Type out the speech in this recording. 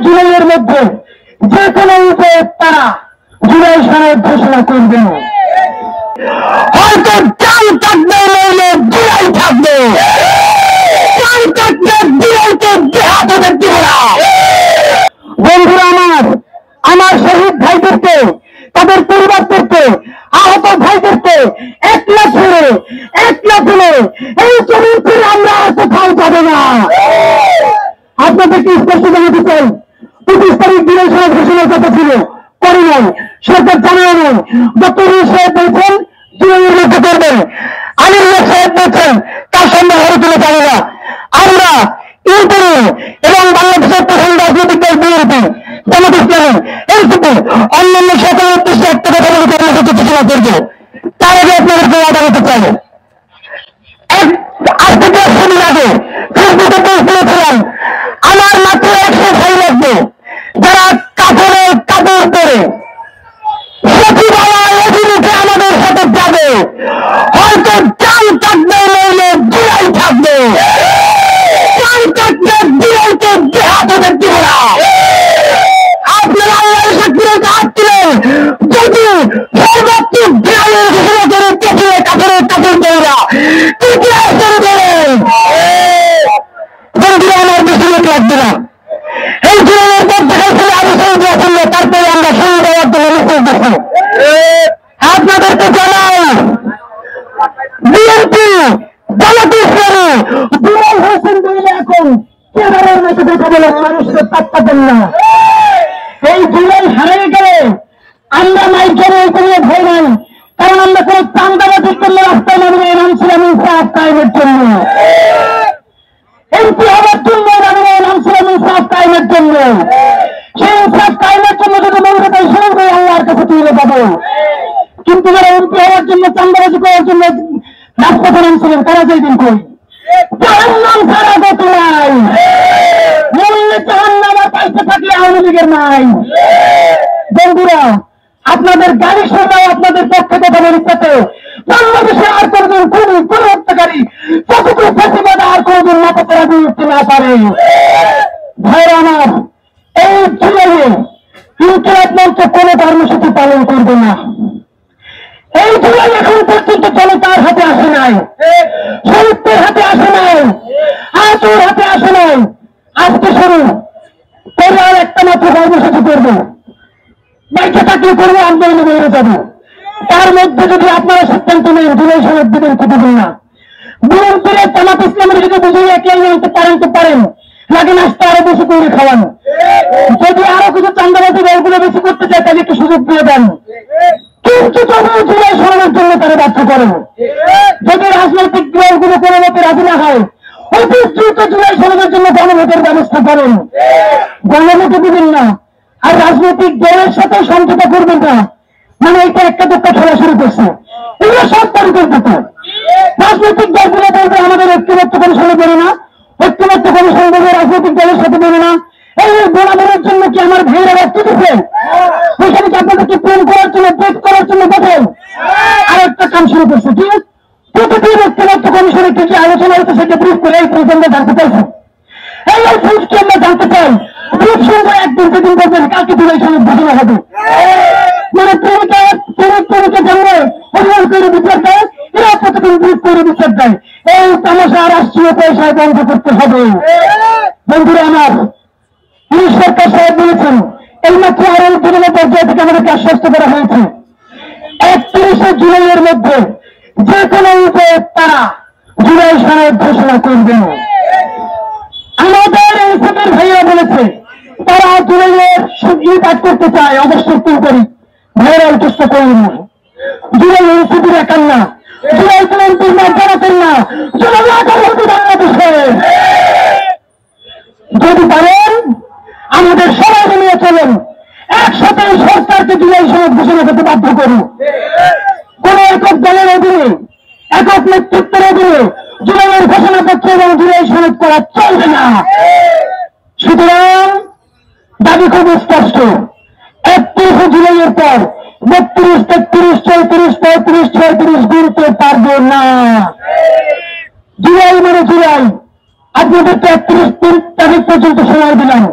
জুলাইয়ের মধ্যে যে কোনো উপায়ে তারা জুলাই সনদ ঘোষণা করবেন। হয়তো চাল থাকবে নইলে জুলাই থাকবে, চাল থাকবে জুলাইকে জেহাদ হবে না। বন্ধুরা আমার শহীদ ভাইদেরকে, তাদের পরিবারদেরকে, আহত ভাইদেরকে একলা ছেড়ে এই জমিন ছেড়ে আমরা কোথাও যাবো না। আপনাদেরকে স্পষ্ট জানাতে চাই, 25 তারিখ জুলাই সনদ ঘোষণার কথা ছিল, করে নাই, সরকার জানায় নাই। ডক্টর ইউনূস সাহেব বলছেন জুলাইয়ের মধ্যে করবেন, আমিনুল্লাহ সাহেব বলছেন তার সামনে হরে তুলে যাবে না। আমরা ইউপিএ এবং বাংলাদেশের প্রধান রাজনৈতিক দল বিএনপি, জামাত ইসলামী, এনসিপি, অন্যান্য সকলের উদ্দেশ্যে একটা কথা বলে কর্মসূচি ঘোষণা করবো। তার আগে আপনাদেরকে ওয়াদা করতে চাই, আজ থেকে 100 দিন আগে ফেসবুকে পোস্ট করেছিলাম আমার মাত্র 100 ভাই লাগবে যারা কাপড়ের কাপড় পরে সচিবালয় অভিমুখে আমাদের সাথে যাবে। হয়তো চাল থাকবে নইলে জুলাই থাকবে, চাল থাকবে জুলাইকে জেহাদ হবে না। আপনারা আল্লাহর সাক্ষীর হাত তুলেন, যদি সর্বাত্মক জেহাদের ঘোষণা করে দেখিয়ে কাপড়ের কাপড় দেওয়া টিকে শুরু করেন। বন্ধুরা আমার বেশি লোক লাগবে না। এই জুলাইয়ের পর দেখাচ্ছিল আলোচনা দিয়েছিল, তারপরে আমরা শুরু দেওয়ার জন্য নিশ্চিত দেখি। আপনাদেরকে জানাই বিএনপি, জামাত ইসলামী, দুলাল হোসেন বলে এখন কেবারের মতো কথা বলে মানুষকে পাত্তা দেন না। এই জুলাই হারিয়ে গেলে আমরা মাইকের কোনো ভয় নাই, কারণ আমরা কোন চান্দাবাজির জন্য রাস্তায় নামে নামছিলাম ইনসাফ কায়েমের জন্য। এমপি হওয়ার জন্য নামছিলাম ইনসাফ কায়েমের জন্য। সেই ইনসাফ কায়েমের জন্য যদি মনে তাই শুরু করে আল্লাহর কাছে তুলে যাবো। কিন্তু যারা এমপি হওয়ার জন্য চান্দাবাজি করার জন্য রাজপথে নামছিলেন তারা যেই দিন কই জাহান্নাম ছাড়া গত নাই, মূল্যে জাহান্নাম আর পাইতে থাকলে আওয়ামী লীগের নাই। বন্ধুরা আপনাদের গাড়ি সরকার আপনাদের পক্ষে কথা বলিতে বাংলাদেশে আর কোনদিন কোন হত্যাকারী প্রকৃত ফেসিবাদ আর কোনদিন মাথা চারা দিয়ে উঠতে না পারে। ভাইরা আমার, এই জুলাইয়ে ইনকিলাব মঞ্চ কোন কর্মসূচি পালন করবে না। এই জুলাই এখন পর্যন্ত জনতার হাতে আসে নাই, শহীদদের হাতে আসে নাই, আজুর হাতে আসে নাই। আজকে শুরু করে আর একটা মাত্র কর্মসূচি করবো, বাইকে চাকরি করবো, আন্দোলনে বেড়ে যাবো। তার মধ্যে যদি আপনারা সিদ্ধান্ত নেন জুলাই সনদ দেবেন কি দেবেন না, বিএনপির জামাত ইসলামের যদি বুঝিয়ে একলাই আনতে পারেন তো পারেন, লাগে নাস্তা আরো বেশি করে খাওয়ান। যদি আরো কিছু চান্দাবাজি দলগুলো বেশি করতে চায় তাহলে একটু সুযোগ দিয়ে দেন। কিন্তু যদি জুলাই সনদের জন্য তারা ব্যর্থ করেন, যদি রাজনৈতিক দলগুলো কোনো মতে রাজি না হয়, অতি দ্রুত জুলাই সনদের জন্য গণভোটের ব্যবস্থা করেন। গণভোটে দিবেন না, আর রাজনৈতিক দলের সাথে সমঝোতা করবেন না। মানে এটা একটা দুঃখ খেলা শুরু করছে, এগুলো সব পরিকল্পিত। রাজনৈতিক দলগুলো বলবে আমাদের ঐক্যবদ্ধ কমিশনে বেরো না, ঐক্যবদ্ধ কমিশন বলবে রাজনৈতিক দলের সাথে বেরো না। এই বোনাবের জন্য কি আমার ভাইয়েরা ব্যক্ত দিচ্ছে? ওইখানে কি আপনাদেরকে প্রেম করার জন্য পেট করার জন্য বলেন? আর একটা কাম শুরু করছে কি, প্রতিদিন ঐক্যবদ্ধ কমিশনে কি কি আলোচনা হচ্ছে সেটা ব্রিফ করে এই পর্যন্ত জানতে চাইছে। এই ব্রিফকে আমরা জানতে চাই, ব্রিফ শুনবো একদিন সেদিন বলবেন কালকে জুলাই সনদ ঘোষণা হবে। মানে প্রেমিকা জানলে অভিমান করে বিচার দেয়, এরা প্রতিদিন ব্রিফ করে বিচার দেয়। এই তামাশা রাষ্ট্রীয় পয়সায় বন্ধ করতে হবে। বন্ধুরা আমার, পুলিশ সরকার সাহেব বলেছেন এই মাত্র আরো বিভিন্ন পর্যায় থেকে আমাদেরকে আশ্বস্ত করা হয়েছে 31শে জুলাইয়ের মধ্যে যে কোনো উপায়ে তারা জুলাই সনদ ঘোষণা করবেন। আমাদের এনসিপির ভাইয়া বলেছে তারা জুলাইয়ের ঈদ আট করতে চায়, অবশ্যই 3 তারিখ ভাইয়েরা চেষ্টা করবেন না। জুলাই এনসিপির একান না, জুলাই বিএনপির না, জামাতের না, জুলাই বাংলাদেশে। যদি পারেন আমাদের সবাই মিলিয়ে চলেন, একসাথে সরকারকে জুলাই সনদ ঘোষণা করতে বাধ্য করুন। কোন একক দলের অধীনে, একক নেতৃত্বের অধীনে জুলাইয়ের ঘোষণাপত্র এবং জুলাই সনদ করা চলবে না। সুতরাং দাবি খুব স্পষ্ট, 31শে জুলাইয়ের পর 32, 33, 34, 35, 36 দিতে পারবো না। জুলাই মানে জুলাই, আপনাদেরকে 31 তারিখ পর্যন্ত সময় দিলাম।